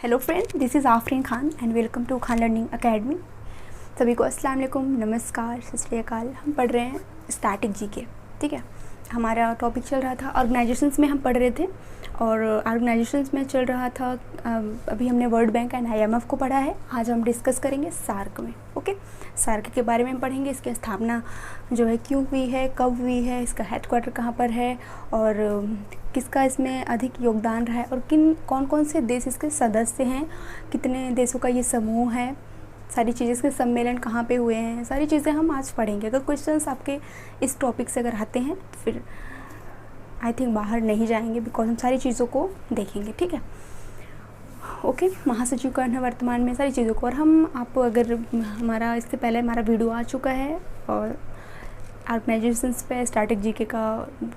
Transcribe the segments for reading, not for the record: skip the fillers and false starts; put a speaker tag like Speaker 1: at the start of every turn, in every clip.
Speaker 1: Hello friend, this is Afreen Khan and welcome to Khan learning academy. सभी को अस्सलाम वालेकुम, नमस्कार, सत श्री अकाल। हम पढ़ रहे हैं स्टैटिक जीके। ठीक है, हमारा टॉपिक चल रहा था ऑर्गेनाइजेशंस में हम पढ़ रहे थे और ऑर्गेनाइजेशंस में चल रहा था अभी हमने वर्ल्ड बैंक एंड IMF को पढ़ा है। आज हम डिस्कस करेंगे सार्क में। ओके, सार्क के बारे में हम पढ़ेंगे। इसकी स्थापना जो है क्यों हुई है, कब हुई है, इसका हेडक्वार्टर कहाँ पर है और किसका इसमें अधिक योगदान रहा है और कौन कौन से देश इसके सदस्य हैं, कितने देशों का ये समूह है, सारी चीज़ें, इसके सम्मेलन कहाँ पे हुए हैं, सारी चीज़ें हम आज पढ़ेंगे। अगर क्वेश्चंस आपके इस टॉपिक से अगर आते हैं तो फिर आई थिंक बाहर नहीं जाएंगे, बिकॉज हम सारी चीज़ों को देखेंगे। ठीक है, ओके। महासचिव कौन है वर्तमान में, सारी चीज़ों को। और हम आप अगर हमारा इससे पहले हमारा वीडियो आ चुका है और ऑर्गेनाइजेशंस पे स्टैटिक जीके का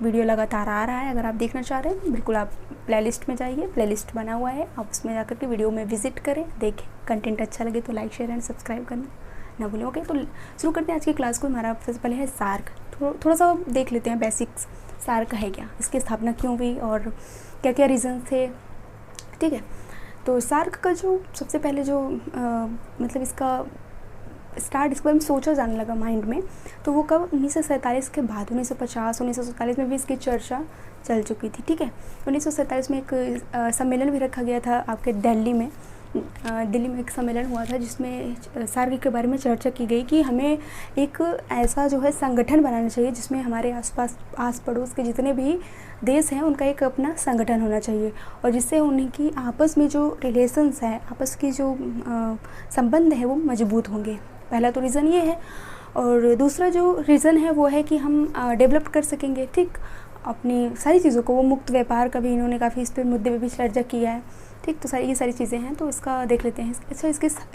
Speaker 1: वीडियो लगातार आ रहा है। अगर आप देखना चाह रहे हैं बिल्कुल आप प्लेलिस्ट में जाइए, प्लेलिस्ट बना हुआ है, आप उसमें जाकर के वीडियो में विजिट करें, देखें। कंटेंट अच्छा लगे तो लाइक शेयर एंड सब्सक्राइब करना ना भूलें। ओके, तो शुरू करते हैं आज की क्लास को। हमारा सबसे पहले है सार्क। थोड़ा सा देख लेते हैं बेसिक्स। सार्क है क्या, इसकी स्थापना क्यों हुई और क्या क्या रीज़न थे। ठीक है, तो सार्क का जो सबसे पहले जो मतलब इसका स्टार्ट इसके बारे में सोचा जाने लगा माइंड में, तो वो कब 1947 के बाद 1950 1947 में भी इसकी चर्चा चल चुकी थी। ठीक है, 1947 में एक सम्मेलन भी रखा गया था आपके दिल्ली में एक सम्मेलन हुआ था जिसमें सार्क के बारे में चर्चा की गई कि हमें एक ऐसा जो है संगठन बनाना चाहिए जिसमें हमारे आस पड़ोस के जितने भी देश हैं उनका एक अपना संगठन होना चाहिए और जिससे उनकी आपस में जो रिलेशंस हैं, आपस की जो संबंध है वो मजबूत होंगे। पहला तो रीज़न ये है और दूसरा जो रीज़न है वो है कि हम डेवलप कर सकेंगे। ठीक, अपनी सारी चीज़ों को, वो मुक्त व्यापार का भी इन्होंने काफ़ी इस पर मुद्दे पे भी चर्चा किया है। ठीक, तो ये सारी चीज़ें हैं, तो इसका देख लेते हैं। अच्छा,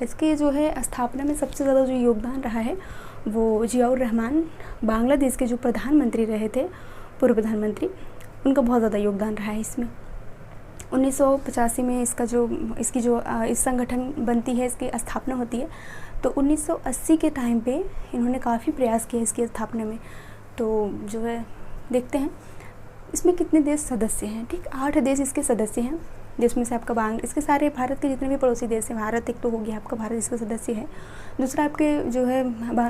Speaker 1: इसके जो है स्थापना में सबसे ज़्यादा जो योगदान रहा है वो जियाउर रहमान, बांग्लादेश के जो प्रधानमंत्री रहे थे, पूर्व प्रधानमंत्री, उनका बहुत ज़्यादा योगदान रहा है इसमें। 1985 में इसकी जो इस संगठन बनती है, इसकी स्थापना होती है। तो 1980 के टाइम पे इन्होंने काफ़ी प्रयास किया इसकी स्थापना में। तो जो है देखते हैं इसमें कितने देश सदस्य हैं। ठीक, 8 देश इसके सदस्य हैं, जिसमें से आपका इसके सारे भारत के जितने भी पड़ोसी देश हैं, भारत एक तो हो गया आपका, भारत इसका सदस्य है। दूसरा आपके जो है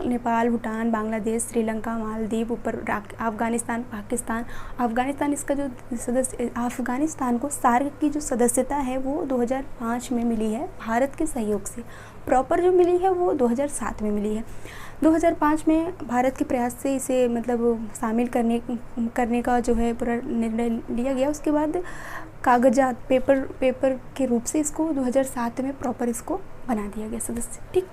Speaker 1: नेपाल, भूटान, बांग्लादेश, श्रीलंका, मालदीव, ऊपर अफ़गानिस्तान, पाकिस्तान। अफ़गानिस्तान इसका जो सदस्य, अफ़गानिस्तान को सार्क की जो सदस्यता है वो 2005 में मिली है भारत के सहयोग से। प्रॉपर जो मिली है वो 2007 में मिली है। 2005 में भारत के प्रयास से इसे मतलब शामिल करने का जो है पूरा निर्णय लिया गया। उसके बाद कागजात पेपर के रूप से इसको 2007 में प्रॉपर इसको बना दिया गया सदस्य। ठीक,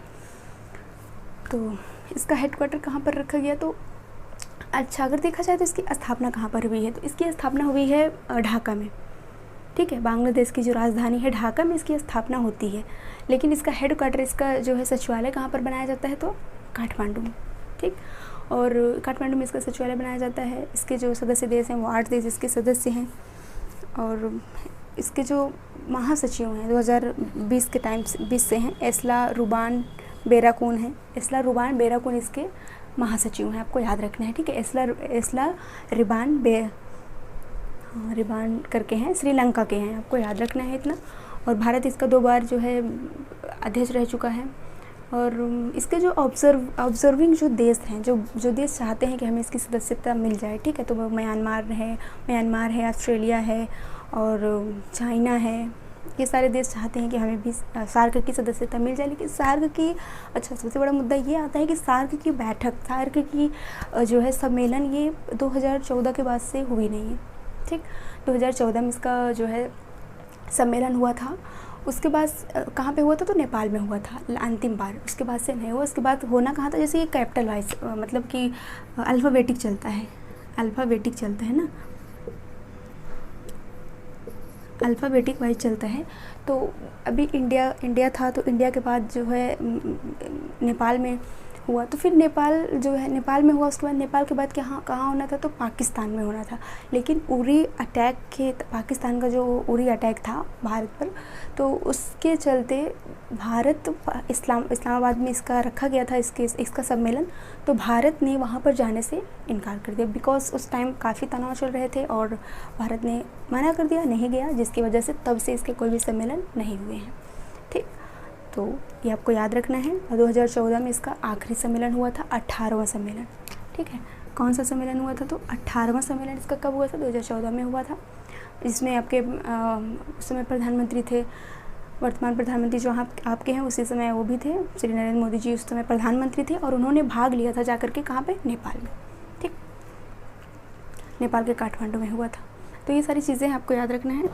Speaker 1: तो इसका हेडक्वार्टर कहाँ पर रखा गया, तो अच्छा अगर देखा जाए तो इसकी स्थापना कहाँ पर हुई है, तो इसकी स्थापना हुई है ढाका में। ठीक है, बांग्लादेश की जो राजधानी है ढाका में इसकी स्थापना होती है। लेकिन इसका हेडक्वार्टर, इसका जो है सचिवालय कहाँ पर बनाया जाता है, तो काठमांडू में। ठीक, और काठमांडू में इसका सचिवालय बनाया जाता है। इसके जो सदस्य देश हैं वो 8 देश इसके सदस्य हैं और इसके जो महासचिव हैं 2020 के टाइम 20 से हैं, एस्ला रुबान बेराकून हैं। एस्ला रुबान बेराकून इसके महासचिव हैं, आपको याद रखना है। ठीक है, एस्ला रिबान करके हैं, श्रीलंका के हैं, आपको याद रखना है इतना। और भारत इसका 2 बार जो है अध्यक्ष रह चुका है। और इसके जो ऑब्जर्विंग जो देश हैं, जो देश चाहते हैं कि हमें इसकी सदस्यता मिल जाए, ठीक है, तो वो म्यांमार है, ऑस्ट्रेलिया है और चाइना है। ये सारे देश चाहते हैं कि हमें भी सार्क की सदस्यता मिल जाए। लेकिन सार्क की सबसे बड़ा मुद्दा ये आता है कि सार्क की बैठक, सार्क की जो है सम्मेलन, ये 2014 के बाद से हुई नहीं है। ठीक, 2014 में इसका जो है सम्मेलन हुआ था। उसके बाद कहाँ पे हुआ था, तो नेपाल में हुआ था अंतिम बार। उसके बाद से नहीं हुआ। उसके बाद होना कहाँ था, जैसे ये कैपिटल वाइज मतलब कि अल्फ़ाबेटिक चलता है ना, अल्फ़ाबेटिक वाइज चलता है। तो अभी इंडिया था, तो इंडिया के बाद जो है नेपाल में हुआ तो फिर नेपाल जो है नेपाल में हुआ, उसके बाद नेपाल के बाद कहाँ होना था, तो पाकिस्तान में होना था। लेकिन उरी अटैक के, पाकिस्तान का जो उरी अटैक था भारत पर, तो उसके चलते भारत इस्लामाबाद में इसका रखा गया था, इसका सम्मेलन। तो भारत ने वहाँ पर जाने से इनकार कर दिया, बिकॉज उस टाइम काफ़ी तनाव चल रहे थे और भारत ने मना कर दिया, नहीं गया, जिसकी वजह से तब से इसके कोई भी सम्मेलन नहीं हुए हैं। ठीक, तो ये आपको याद रखना है। और 2014 में इसका आखिरी सम्मेलन हुआ था, 18वां सम्मेलन। ठीक है, कौन सा सम्मेलन हुआ था, तो 18वां सम्मेलन इसका कब हुआ था, 2014 में हुआ था। इसमें आपके उस समय प्रधानमंत्री थे, वर्तमान प्रधानमंत्री जो आपके हैं उसी समय वो भी थे, श्री नरेंद्र मोदी जी उस समय प्रधानमंत्री थे, और उन्होंने भाग लिया था जाकर के, कहाँ पे, नेपाल में। ठीक, नेपाल के काठमांडू में हुआ था। तो ये सारी चीज़ें आपको याद रखना है।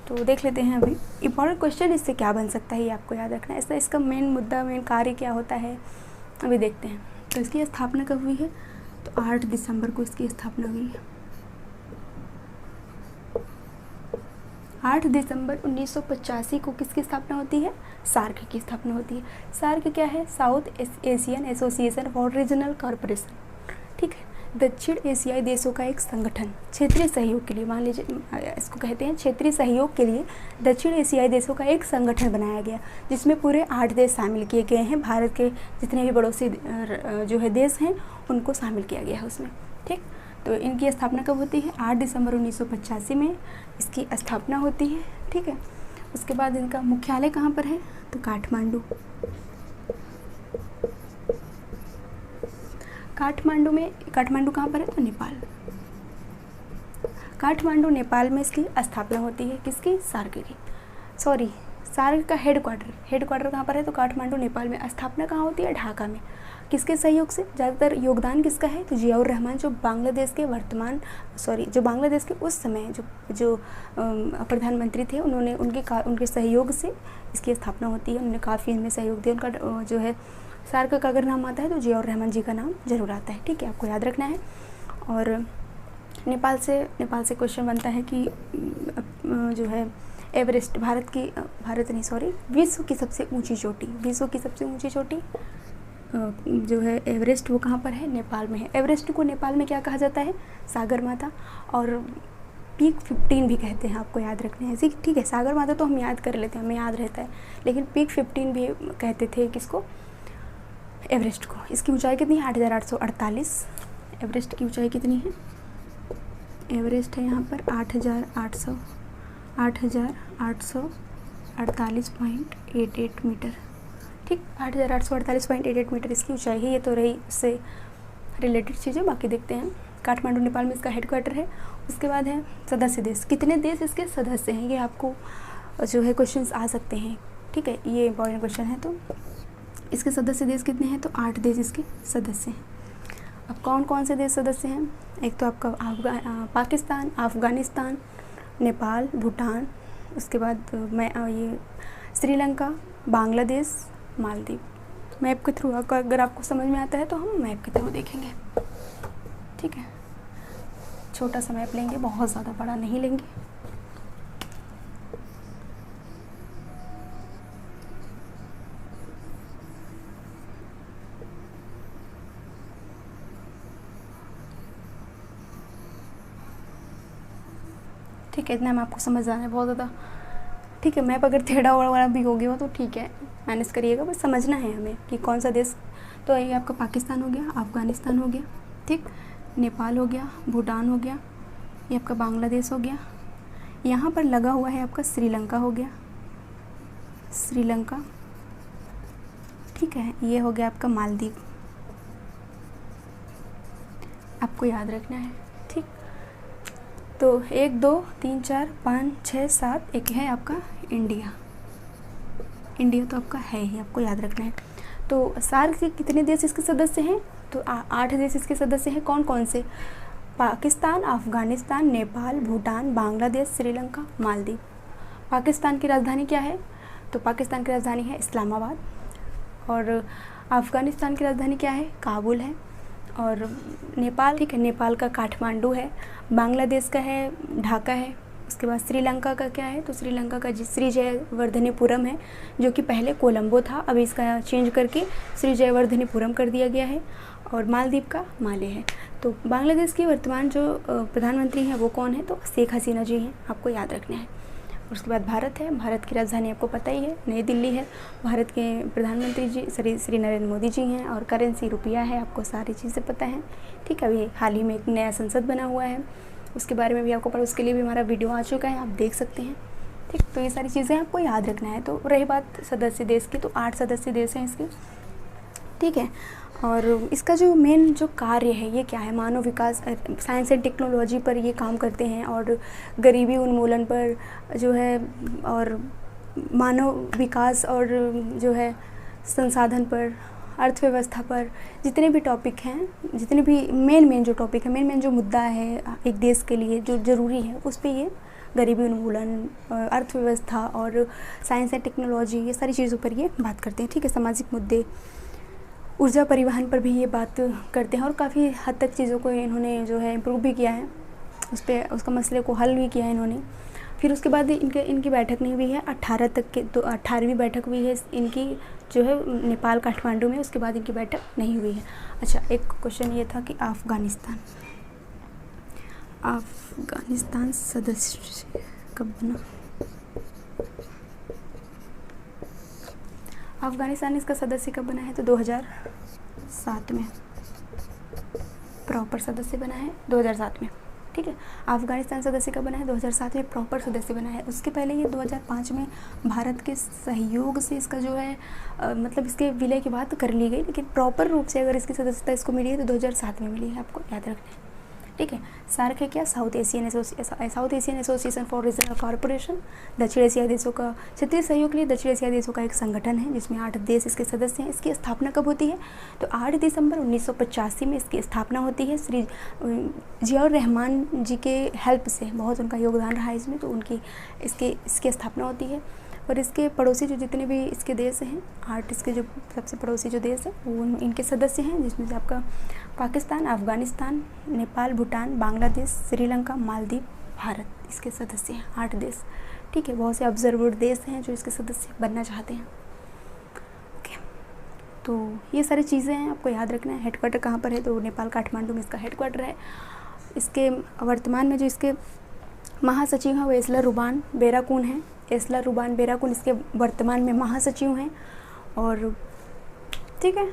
Speaker 1: तो देख लेते हैं अभी इम्पॉर्टेंट क्वेश्चन इससे क्या बन सकता है, ये आपको याद रखना है। इसका मेन मुद्दा, मेन कार्य क्या होता है, अभी देखते हैं। तो इसकी स्थापना कब हुई है, तो 8 दिसंबर को इसकी स्थापना हुई है। 8 दिसंबर 1985 को किसकी स्थापना होती है, सार्क की स्थापना होती है। सार्क क्या है, south Asian association for regional corporation. ठीक है, दक्षिण एशियाई देशों का एक संगठन, क्षेत्रीय सहयोग के लिए, मान लीजिए इसको कहते हैं क्षेत्रीय सहयोग के लिए दक्षिण एशियाई देशों का एक संगठन बनाया गया, जिसमें पूरे 8 देश शामिल किए गए हैं। भारत के जितने भी पड़ोसी जो है देश हैं उनको शामिल किया गया है उसमें। ठीक, तो इनकी स्थापना कब होती है, 8 दिसंबर 1985 में इसकी स्थापना होती है। ठीक है, उसके बाद इनका मुख्यालय कहाँ पर है, तो काठमांडू। काठमांडू कहाँ पर है, तो नेपाल। काठमांडू नेपाल में इसकी स्थापना होती है, किसकी, सार्क की। सार्क का हेडक्वार्टर कहाँ पर है, तो काठमांडू नेपाल में। स्थापना कहाँ होती है, ढाका में। किसके सहयोग से, ज़्यादातर योगदान किसका है, तो जियाउर रहमान, जो बांग्लादेश के उस समय जो प्रधानमंत्री थे, उन्होंने उनके सहयोग से इसकी स्थापना होती है। उन्होंने काफ़ी इनमें सहयोग दिया। उनका जो है सार्क का अगर नाम आता है तो जियाउर रहमान जी का नाम जरूर आता है। ठीक है, आपको याद रखना है। और नेपाल से क्वेश्चन बनता है कि जो है एवरेस्ट, विश्व की सबसे ऊंची चोटी जो है एवरेस्ट, वो कहाँ पर है, नेपाल में है। एवरेस्ट को नेपाल में क्या कहा जाता है, सागर माता, और पीक 15 भी कहते हैं, आपको याद रखना है। ठीक है, सागर माता तो हम याद कर लेते हैं, हमें याद रहता है, लेकिन पीक 15 भी कहते थे किसको, एवरेस्ट को। इसकी ऊंचाई कितनी है, 8,848। एवरेस्ट की ऊंचाई कितनी है, एवरेस्ट है यहाँ पर 8,848.88 मीटर। ठीक, 8,848.88 मीटर इसकी ऊंचाई है। ये तो रही इससे रिलेटेड चीज़ें, बाकी देखते हैं। काठमांडू नेपाल में इसका हेडक्वार्टर है। उसके बाद है सदस्य देश, कितने देश इसके सदस्य हैं, ये आपको जो है क्वेश्चंस आ सकते हैं। ठीक है, ये इंपॉर्टेंट क्वेश्चन है। तो इसके सदस्य देश कितने हैं, तो 8 देश इसके सदस्य हैं। अब कौन कौन से देश सदस्य हैं, एक तो आपका पाकिस्तान, अफ़गानिस्तान, नेपाल, भूटान, उसके बाद ये श्रीलंका, बांग्लादेश, मालदीव। मैप के थ्रू अगर आपको समझ में आता है तो हम मैप के थ्रू देखेंगे। ठीक है, छोटा सा मैप लेंगे, बहुत ज़्यादा बड़ा नहीं लेंगे। ठीक है, इतना मैं आपको समझ आ रहा है बहुत ज़्यादा। ठीक है, मैप अगर टेढ़ा वाला भी हो गया हो तो ठीक है, मैनेज करिएगा, बस समझना है हमें कि कौन सा देश। तो ये आपका पाकिस्तान हो गया, अफ़गानिस्तान हो गया, ठीक, नेपाल हो गया, भूटान हो गया, ये आपका बांग्लादेश हो गया, यहाँ पर लगा हुआ है आपका श्रीलंका हो गया, श्रीलंका। ठीक है, ये हो गया आपका मालदीव, आपको याद रखना है। ठीक, तो 1 2 3 4 5 6 7, एक है आपका इंडिया। इंडिया तो आपका है ही, आपको याद रखना है। तो सार्क के कितने देश इसके सदस्य हैं, तो 8 देश इसके सदस्य हैं। कौन कौन से, पाकिस्तान, अफ़गानिस्तान, नेपाल, भूटान, बांग्लादेश, श्रीलंका, मालदीव। पाकिस्तान की राजधानी क्या है, तो पाकिस्तान की राजधानी है इस्लामाबाद, और अफ़गानिस्तान की राजधानी क्या है, काबुल है, और नेपाल, ठीक है, नेपाल का काठमांडू है, बांग्लादेश का है ढाका है, उसके बाद श्रीलंका का क्या है, तो श्रीलंका का श्री जयवर्धनेपुरम है, जो कि पहले कोलंबो था, अभी इसका चेंज करके श्री जयवर्धनेपुरम कर दिया गया है। और मालदीव का माले है। तो बांग्लादेश की वर्तमान जो प्रधानमंत्री हैं वो कौन है, तो शेख हसीना जी हैं, आपको याद रखना है। उसके बाद भारत है, भारत की राजधानी आपको पता ही है, नई दिल्ली है। भारत के प्रधानमंत्री जी श्री नरेंद्र मोदी जी हैं, और करेंसी रुपया है, आपको सारी चीज़ें पता हैं, ठीक है। अभी हाल ही में एक नया संसद बना हुआ है, उसके बारे में भी आपको पता, उसके लिए भी हमारा वीडियो आ चुका है, आप देख सकते हैं, ठीक। तो ये सारी चीज़ें आपको याद रखना है। तो रही बात सदस्य देश की, तो 8 सदस्य देश हैं इसके, ठीक है। और इसका जो मेन जो कार्य है ये क्या है, मानव विकास, साइंस एंड टेक्नोलॉजी पर ये काम करते हैं, और गरीबी उन्मूलन पर जो है, और मानव विकास, और जो है संसाधन पर, अर्थव्यवस्था पर, जितने भी टॉपिक हैं, जितने भी मेन जो टॉपिक है, मेन जो मुद्दा है एक देश के लिए जो ज़रूरी है, उस पर ये गरीबी उन्मूलन, अर्थव्यवस्था और साइंस एंड टेक्नोलॉजी, ये सारी चीज़ों पर ये बात करते हैं, ठीक है। सामाजिक मुद्दे, ऊर्जा परिवहन पर भी ये बात करते हैं, और काफ़ी हद तक चीज़ों को इन्होंने जो है इम्प्रूव भी किया है, उसका मसले को हल भी किया है इन्होंने। फिर उसके बाद इनकी बैठक नहीं हुई है 18 तक के, तो 18वीं बैठक हुई है इनकी जो है नेपाल काठमांडू में, उसके बाद इनकी बैठक नहीं हुई है। अच्छा, एक क्वेश्चन ये था कि अफ़गानिस्तान सदस्य कब बना। अफ़गानिस्तान इसका सदस्य कब बना है, तो 2007 में प्रॉपर सदस्य बना है, 2007 में, ठीक है। अफ़गानिस्तान सदस्य कब बना है, 2007 में प्रॉपर सदस्य बना है। उसके पहले ये 2005 में भारत के सहयोग से इसका जो है मतलब इसके विलय की बात कर ली गई, लेकिन प्रॉपर रूप से अगर इसकी सदस्यता इसको मिली है तो 2007 में मिली है, आपको याद रखना है, ठीक है। सार्क है क्या, south Asian association for regional corporation, दक्षिण एशियाई देशों का क्षेत्रीय सहयोग के लिए दक्षिण एशियाई देशों का एक संगठन है, जिसमें 8 देश इसके सदस्य हैं। इसकी स्थापना कब होती है, तो 8 दिसंबर 1985 में इसकी स्थापना होती है। श्री जियाउर रहमान जी के हेल्प से, बहुत उनका योगदान रहा है इसमें, तो इसकी स्थापना होती है। और इसके पड़ोसी जो जितने भी इसके देश हैं, 8 इसके जो सबसे पड़ोसी जो देश हैं वो इनके सदस्य हैं, जिसमें से आपका पाकिस्तान, अफ़गानिस्तान, नेपाल, भूटान, बांग्लादेश, श्रीलंका, मालदीव, भारत इसके सदस्य हैं, 8 देश, ठीक है। बहुत से ऑब्जर्वर देश हैं जो इसके सदस्य बनना चाहते हैं, ओके। तो ये सारी चीज़ें हैं, आपको याद रखना है। हेडक्वार्टर कहाँ पर है, तो नेपाल काठमांडू में इसका हेडक्वार्टर है। इसके वर्तमान में जो इसके महासचिव हैं वो एस्ला रुबान बेराकून हैं, एस्ला रुबान बेराकून इसके वर्तमान में महासचिव हैं, और ठीक है,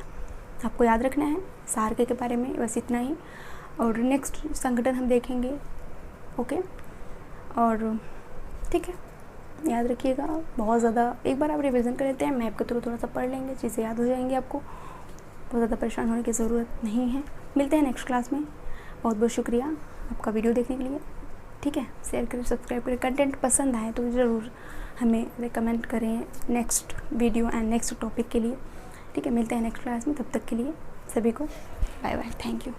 Speaker 1: आपको याद रखना है सार्क के बारे में, बस इतना ही। और नेक्स्ट संगठन हम देखेंगे, ओके। और ठीक है, याद रखिएगा, बहुत ज़्यादा एक बार आप रिवीजन कर लेते हैं, मैप के थ्रू थोड़ा सा पढ़ लेंगे, चीज़ें याद हो जाएंगी आपको, बहुत ज़्यादा परेशान होने की ज़रूरत नहीं है। मिलते हैं नेक्स्ट क्लास में। बहुत बहुत शुक्रिया आपका वीडियो देखने के लिए, ठीक है। शेयर करें, सब्सक्राइब करें, कंटेंट पसंद आए तो ज़रूर हमें रिकमेंड करें next video and next topic के लिए, ठीक है। मिलते हैं नेक्स्ट क्लास में, तब तक के लिए सभी को बाय बाय, थैंक यू।